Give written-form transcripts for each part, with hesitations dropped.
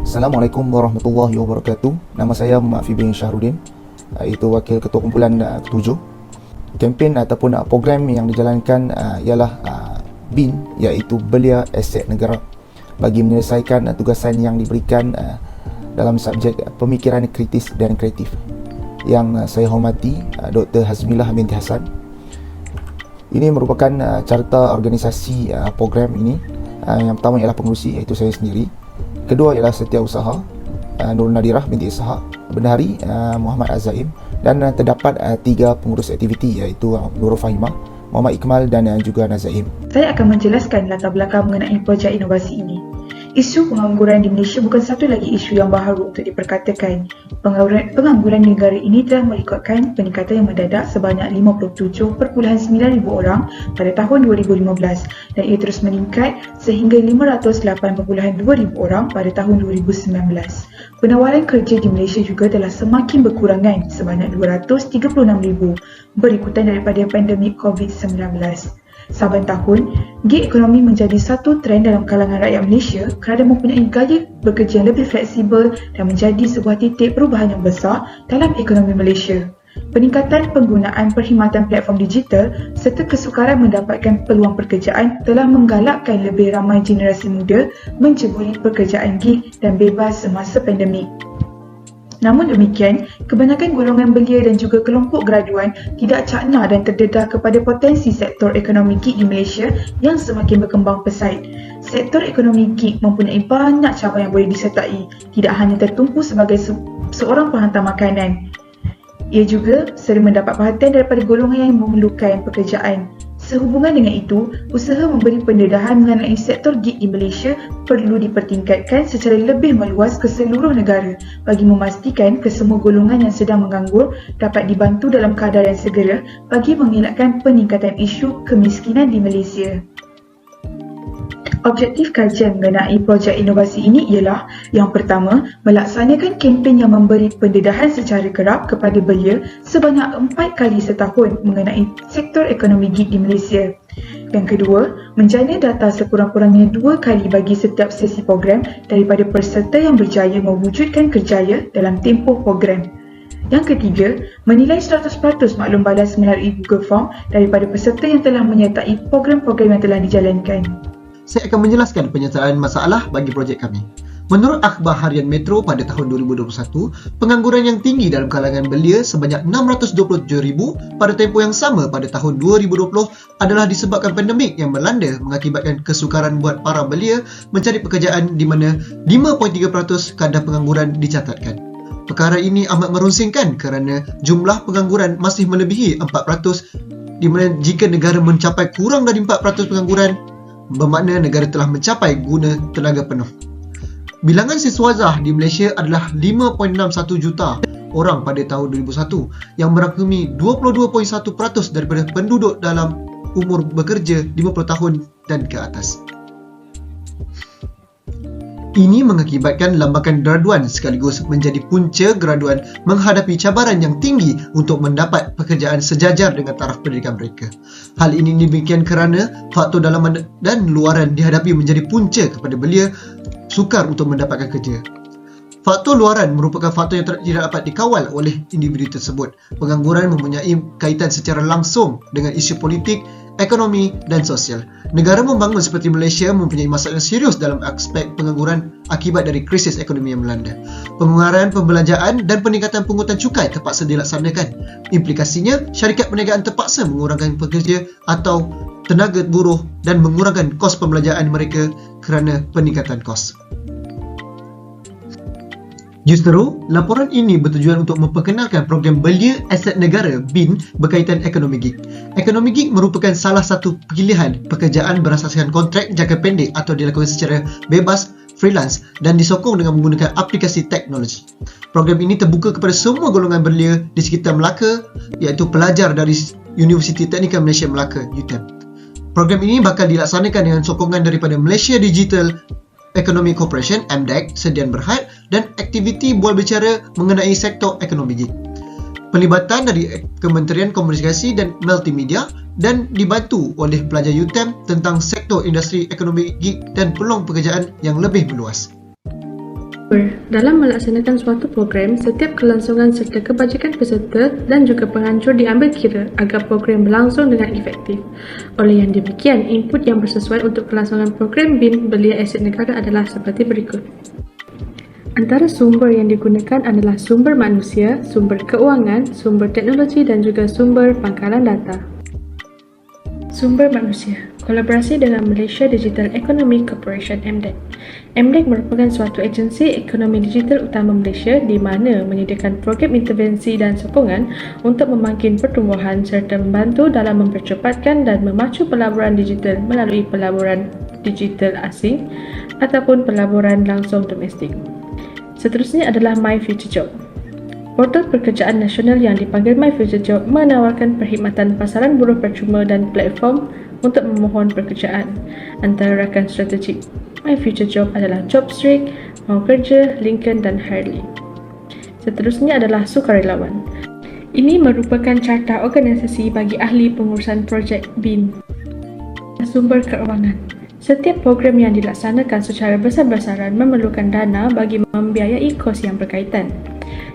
Assalamualaikum warahmatullahi wabarakatuh. Nama saya Muhammad Fibrin Syahrudin, itu Wakil Ketua Kumpulan ke-7. Kempen ataupun program yang dijalankan ialah BIN, iaitu Belia Aset Negara, bagi menyelesaikan tugasan yang diberikan dalam subjek pemikiran kritis dan kreatif. Yang saya hormati Dr. Hazmilah binti Hasan. Ini merupakan carta organisasi program ini. Yang pertama ialah pengurusi, iaitu saya sendiri. Kedua ialah Setiausaha Nurul Nadirah binti Ishaq, Bendahari Muhammad Azaim, dan terdapat 3 pengurus aktiviti, iaitu Nurul Fahimah, Muhammad Ikmal dan juga Nazaim. Saya akan menjelaskan latar belakang mengenai projek inovasi ini. Isu pengangguran di Malaysia bukan satu lagi isu yang baharu untuk diperkatakan. Pengangguran di negara ini telah merekodkan peningkatan yang mendadak sebanyak 57.9 ribu orang pada tahun 2015 dan ia terus meningkat sehingga 508.2 ribu orang pada tahun 2019. Penawaran kerja di Malaysia juga telah semakin berkurangan sebanyak 236,000 berikutan daripada pandemik COVID-19. Saban tahun, gig ekonomi menjadi satu trend dalam kalangan rakyat Malaysia kerana mempunyai gaya bekerja yang lebih fleksibel dan menjadi sebuah titik perubahan yang besar dalam ekonomi Malaysia. Peningkatan penggunaan perkhidmatan platform digital serta kesukaran mendapatkan peluang pekerjaan telah menggalakkan lebih ramai generasi muda menceburi pekerjaan gig dan bebas semasa pandemik. Namun demikian, kebanyakan golongan belia dan juga kelompok graduan tidak cakna dan terdedah kepada potensi sektor ekonomi gig di Malaysia yang semakin berkembang pesat. Sektor ekonomi gig mempunyai banyak cabang yang boleh disertai, tidak hanya tertumpu sebagai seorang penghantar makanan. Ia juga sering mendapat perhatian daripada golongan yang memerlukan pekerjaan. Sehubungan dengan itu, usaha memberi pendedahan mengenai sektor gig di Malaysia perlu dipertingkatkan secara lebih meluas ke seluruh negara bagi memastikan kesemua golongan yang sedang menganggur dapat dibantu dalam kadar yang segera bagi mengelakkan peningkatan isu kemiskinan di Malaysia. Objektif kajian mengenai projek inovasi ini ialah yang pertama, melaksanakan kempen yang memberi pendedahan secara kerap kepada belia sebanyak 4 kali setahun mengenai sektor ekonomi gig di Malaysia. Yang kedua, menjana data sekurang-kurangnya 2 kali bagi setiap sesi program daripada peserta yang berjaya mewujudkan kerjaya dalam tempoh program. Yang ketiga, menilai 100% maklum balas melalui Google Form daripada peserta yang telah menyertai program-program yang telah dijalankan. Saya akan menjelaskan penyertaan masalah bagi projek kami. Menurut Akhbar Harian Metro pada tahun 2021, pengangguran yang tinggi dalam kalangan belia sebanyak 627,000 pada tempoh yang sama pada tahun 2020 adalah disebabkan pandemik yang melanda mengakibatkan kesukaran buat para belia mencari pekerjaan di mana 5.3% kadar pengangguran dicatatkan. Perkara ini amat merunsingkan kerana jumlah pengangguran masih melebihi 4%, di mana jika negara mencapai kurang dari 4% pengangguran, bermakna negara telah mencapai guna tenaga penuh. Bilangan siswazah di Malaysia adalah 5.61 juta orang pada tahun 2001 yang merangkumi 22.1% daripada penduduk dalam umur bekerja 50 tahun dan ke atas. Ini mengakibatkan lambakan graduan sekaligus menjadi punca graduan menghadapi cabaran yang tinggi untuk mendapat pekerjaan sejajar dengan taraf pendidikan mereka. Hal ini demikian kerana faktor dalaman dan luaran dihadapi menjadi punca kepada belia sukar untuk mendapatkan kerja. Faktor luaran merupakan faktor yang tidak dapat dikawal oleh individu tersebut. Pengangguran mempunyai kaitan secara langsung dengan isu politik, ekonomi dan sosial. Negara membangun seperti Malaysia mempunyai masalah serius dalam aspek pengangguran akibat dari krisis ekonomi yang melanda. Pengangguran pembelanjaan dan peningkatan pungutan cukai terpaksa dilaksanakan. Implikasinya, syarikat perniagaan terpaksa mengurangkan pekerja atau tenaga buruh dan mengurangkan kos pembelanjaan mereka kerana peningkatan kos. Justeru, laporan ini bertujuan untuk memperkenalkan program Belia Aset Negara BIN berkaitan ekonomi gig. Ekonomi gig merupakan salah satu pilihan pekerjaan berasaskan kontrak jangka pendek atau dilakukan secara bebas, freelance dan disokong dengan menggunakan aplikasi teknologi. Program ini terbuka kepada semua golongan belia di sekitar Melaka, iaitu pelajar dari Universiti Teknikal Malaysia Melaka, UTM. Program ini bakal dilaksanakan dengan sokongan daripada Malaysia Digital Economy Corporation (MDEC) Sedian Berhad dan aktiviti bual bicara mengenai sektor ekonomi gig. Pelibatan dari Kementerian Komunikasi dan Multimedia dan dibantu oleh pelajar UTM tentang sektor industri ekonomi gig dan peluang pekerjaan yang lebih meluas. Dalam melaksanakan suatu program, setiap kelangsungan serta kebajikan peserta dan juga penganjur diambil kira agar program berlangsung dengan efektif. Oleh yang demikian, input yang bersesuai untuk kelangsungan program BIN Belia Aset Negara adalah seperti berikut. Antara sumber yang digunakan adalah sumber manusia, sumber keuangan, sumber teknologi dan juga sumber pangkalan data. Sumber manusia, kolaborasi dengan Malaysia Digital Economic Corporation MDEC. MDEC merupakan suatu agensi ekonomi digital utama Malaysia di mana menyediakan program intervensi dan sokongan untuk membangkit pertumbuhan serta membantu dalam mempercepatkan dan memacu pelaburan digital melalui pelaburan digital asing ataupun pelaburan langsung domestik. Seterusnya adalah My Future Job. Portal pekerjaan nasional yang dipanggil My Future Job menawarkan perkhidmatan pasaran buruh percuma dan platform untuk memohon pekerjaan. Antara rakan strategik My Future Job adalah JobStreet, Mau Kerja, Lincoln dan Harley. Seterusnya adalah sukarelawan. Ini merupakan carta organisasi bagi ahli pengurusan projek BIN. Sumber keuangan. Setiap program yang dilaksanakan secara besar-besaran memerlukan dana bagi membiayai kos yang berkaitan.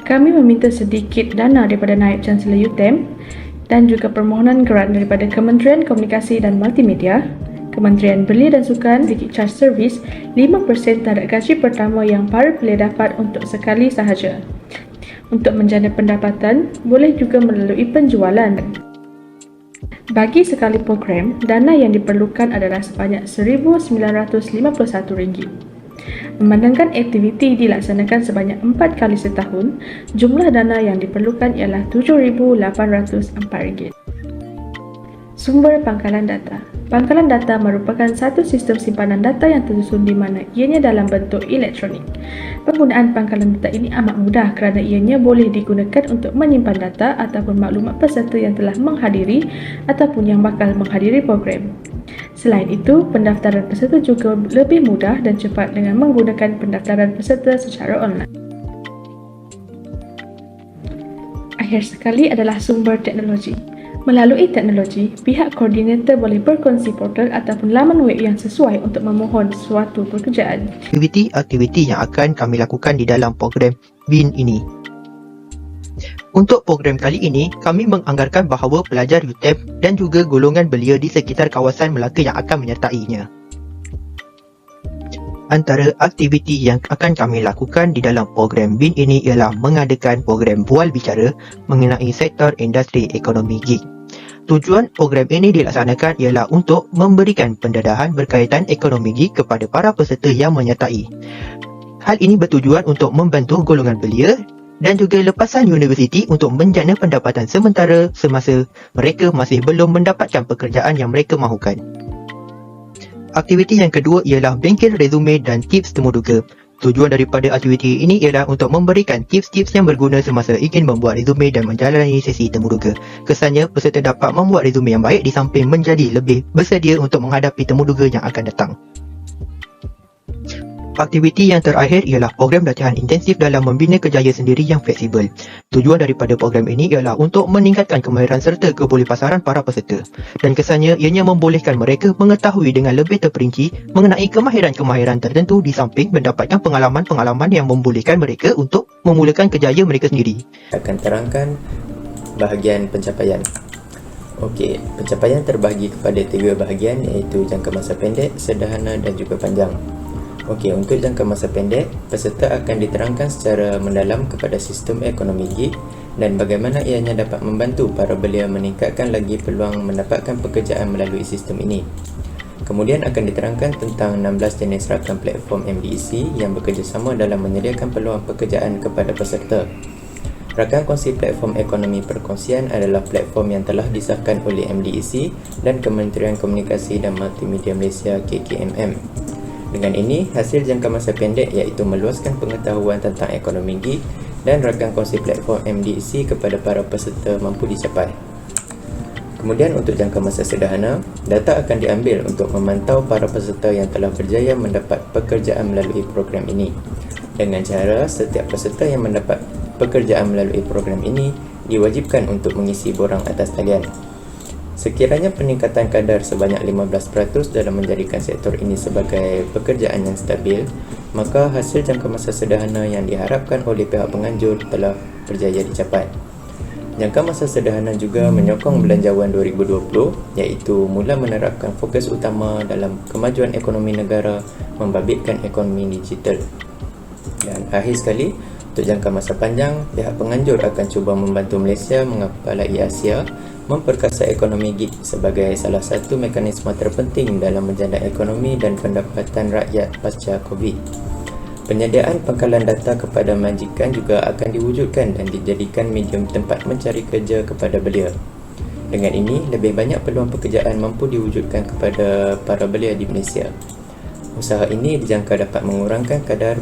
Kami meminta sedikit dana daripada Naib Chancellor UTM dan juga permohonan grant daripada Kementerian Komunikasi dan Multimedia, Kementerian Belia dan Sukan, sedikit charge service 5% terhadap gaji pertama yang para belia dapat untuk sekali sahaja. Untuk menjana pendapatan, boleh juga melalui penjualan. Bagi sekali program, dana yang diperlukan adalah sebanyak RM1,951. Memandangkan aktiviti dilaksanakan sebanyak 4 kali setahun, jumlah dana yang diperlukan ialah RM7,804. Sumber pangkalan data. Pangkalan data merupakan satu sistem simpanan data yang tersusun di mana ianya dalam bentuk elektronik. Penggunaan pangkalan data ini amat mudah kerana ianya boleh digunakan untuk menyimpan data ataupun maklumat peserta yang telah menghadiri ataupun yang bakal menghadiri program. Selain itu, pendaftaran peserta juga lebih mudah dan cepat dengan menggunakan pendaftaran peserta secara online. Akhir sekali adalah sumber teknologi. Melalui teknologi, pihak koordinator boleh berkongsi portal ataupun laman web yang sesuai untuk memohon suatu pekerjaan. Aktiviti yang akan kami lakukan di dalam program BIN ini. Untuk program kali ini, kami menganggarkan bahawa pelajar UTM dan juga golongan belia di sekitar kawasan Melaka yang akan menyertainya. Antara aktiviti yang akan kami lakukan di dalam program BIN ini ialah mengadakan program bual bicara mengenai sektor industri ekonomi gig. Tujuan program ini dilaksanakan ialah untuk memberikan pendadahan berkaitan ekonomi gig kepada para peserta yang menyertai. Hal ini bertujuan untuk membantu golongan belia dan juga lepasan universiti untuk menjana pendapatan sementara semasa mereka masih belum mendapatkan pekerjaan yang mereka mahukan. Aktiviti yang kedua ialah bengkel resume dan tips temuduga. Tujuan daripada aktiviti ini ialah untuk memberikan tips-tips yang berguna semasa ingin membuat resume dan menjalani sesi temuduga. Kesannya, peserta dapat membuat resume yang baik di samping menjadi lebih bersedia untuk menghadapi temuduga yang akan datang. Aktiviti yang terakhir ialah program latihan intensif dalam membina kerjaya sendiri yang fleksibel. Tujuan daripada program ini ialah untuk meningkatkan kemahiran serta kebolehpasaran para peserta. Dan kesannya, ianya membolehkan mereka mengetahui dengan lebih terperinci mengenai kemahiran-kemahiran tertentu di samping mendapatkan pengalaman-pengalaman yang membolehkan mereka untuk memulakan kerjaya mereka sendiri. Akan terangkan bahagian pencapaian. Okey, pencapaian terbahagi kepada 3 bahagian iaitu jangka masa pendek, sederhana dan juga panjang. Okey, untuk jangka masa pendek, peserta akan diterangkan secara mendalam kepada sistem ekonomi gig dan bagaimana ianya dapat membantu para belia meningkatkan lagi peluang mendapatkan pekerjaan melalui sistem ini. Kemudian akan diterangkan tentang 16 jenis rakan platform MDEC yang bekerjasama dalam menyediakan peluang pekerjaan kepada peserta. Rakan kongsi platform ekonomi perkongsian adalah platform yang telah disahkan oleh MDEC dan Kementerian Komunikasi dan Multimedia Malaysia KKMM. Dengan ini, hasil jangka masa pendek iaitu meluaskan pengetahuan tentang ekonomi gig dan rakan kongsi platform MDEC kepada para peserta mampu dicapai. Kemudian untuk jangka masa sederhana, data akan diambil untuk memantau para peserta yang telah berjaya mendapat pekerjaan melalui program ini. Dengan cara, setiap peserta yang mendapat pekerjaan melalui program ini diwajibkan untuk mengisi borang atas talian. Sekiranya peningkatan kadar sebanyak 15% dalam menjadikan sektor ini sebagai pekerjaan yang stabil, maka hasil jangka masa sederhana yang diharapkan oleh pihak penganjur telah berjaya dicapai. Jangka masa sederhana juga menyokong belanjawan 2020, iaitu mula menerapkan fokus utama dalam kemajuan ekonomi negara, membabitkan ekonomi digital. Dan akhir sekali, untuk jangka masa panjang, pihak penganjur akan cuba membantu Malaysia mengepalai Asia, memperkasa ekonomi gig sebagai salah satu mekanisme terpenting dalam menjana ekonomi dan pendapatan rakyat pasca COVID. Penyediaan pangkalan data kepada majikan juga akan diwujudkan dan dijadikan medium tempat mencari kerja kepada belia. Dengan ini, lebih banyak peluang pekerjaan mampu diwujudkan kepada para belia di Malaysia. Usaha ini dijangka dapat mengurangkan kadar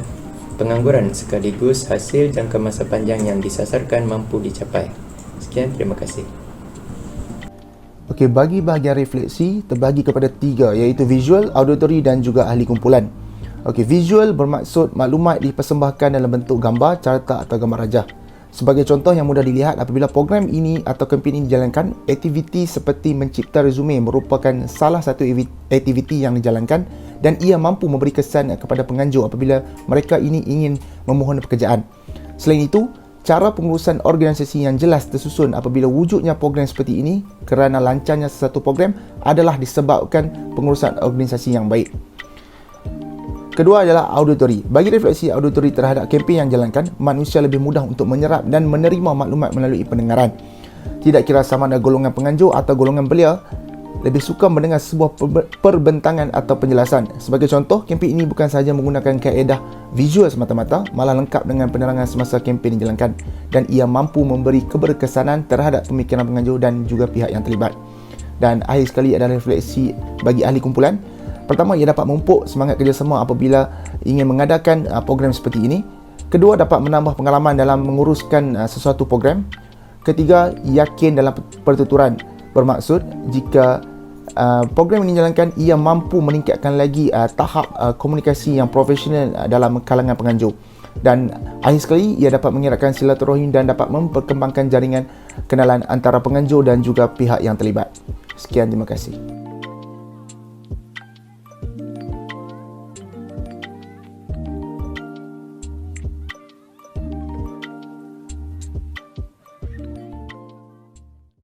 pengangguran sekaligus hasil jangka masa panjang yang disasarkan mampu dicapai. Sekian, terima kasih. Okey, bagi bahagian refleksi terbagi kepada 3, iaitu visual, auditory dan juga ahli kumpulan. Okey, visual bermaksud maklumat dipersembahkan dalam bentuk gambar, carta atau gambar rajah. Sebagai contoh yang mudah dilihat, apabila program ini atau kempen ini dijalankan, aktiviti seperti mencipta resume merupakan salah satu aktiviti yang dijalankan dan ia mampu memberi kesan kepada penganjur apabila mereka ini ingin memohon pekerjaan. Selain itu, cara pengurusan organisasi yang jelas tersusun apabila wujudnya program seperti ini kerana lancarnya sesuatu program adalah disebabkan pengurusan organisasi yang baik. Kedua adalah auditory. Bagi refleksi auditory terhadap kempen yang dijalankan, manusia lebih mudah untuk menyerap dan menerima maklumat melalui pendengaran. Tidak kira sama ada golongan penganjur atau golongan belia, lebih suka mendengar sebuah perbentangan atau penjelasan. Sebagai contoh, kempen ini bukan sahaja menggunakan kaedah visual semata-mata, malah lengkap dengan penerangan semasa kempen dijalankan dan ia mampu memberi keberkesanan terhadap pemikiran penganjur dan juga pihak yang terlibat. Dan akhir sekali adalah refleksi bagi ahli kumpulan. Pertama, ia dapat memupuk semangat kerjasama apabila ingin mengadakan program seperti ini. Kedua, dapat menambah pengalaman dalam menguruskan sesuatu program. Ketiga, yakin dalam pertuturan. Bermaksud, jika program ini dijalankan, ia mampu meningkatkan lagi tahap komunikasi yang profesional dalam kalangan penganjur. Dan akhir sekali, ia dapat mengeratkan silaturahim dan dapat memperkembangkan jaringan kenalan antara penganjur dan juga pihak yang terlibat. Sekian, terima kasih.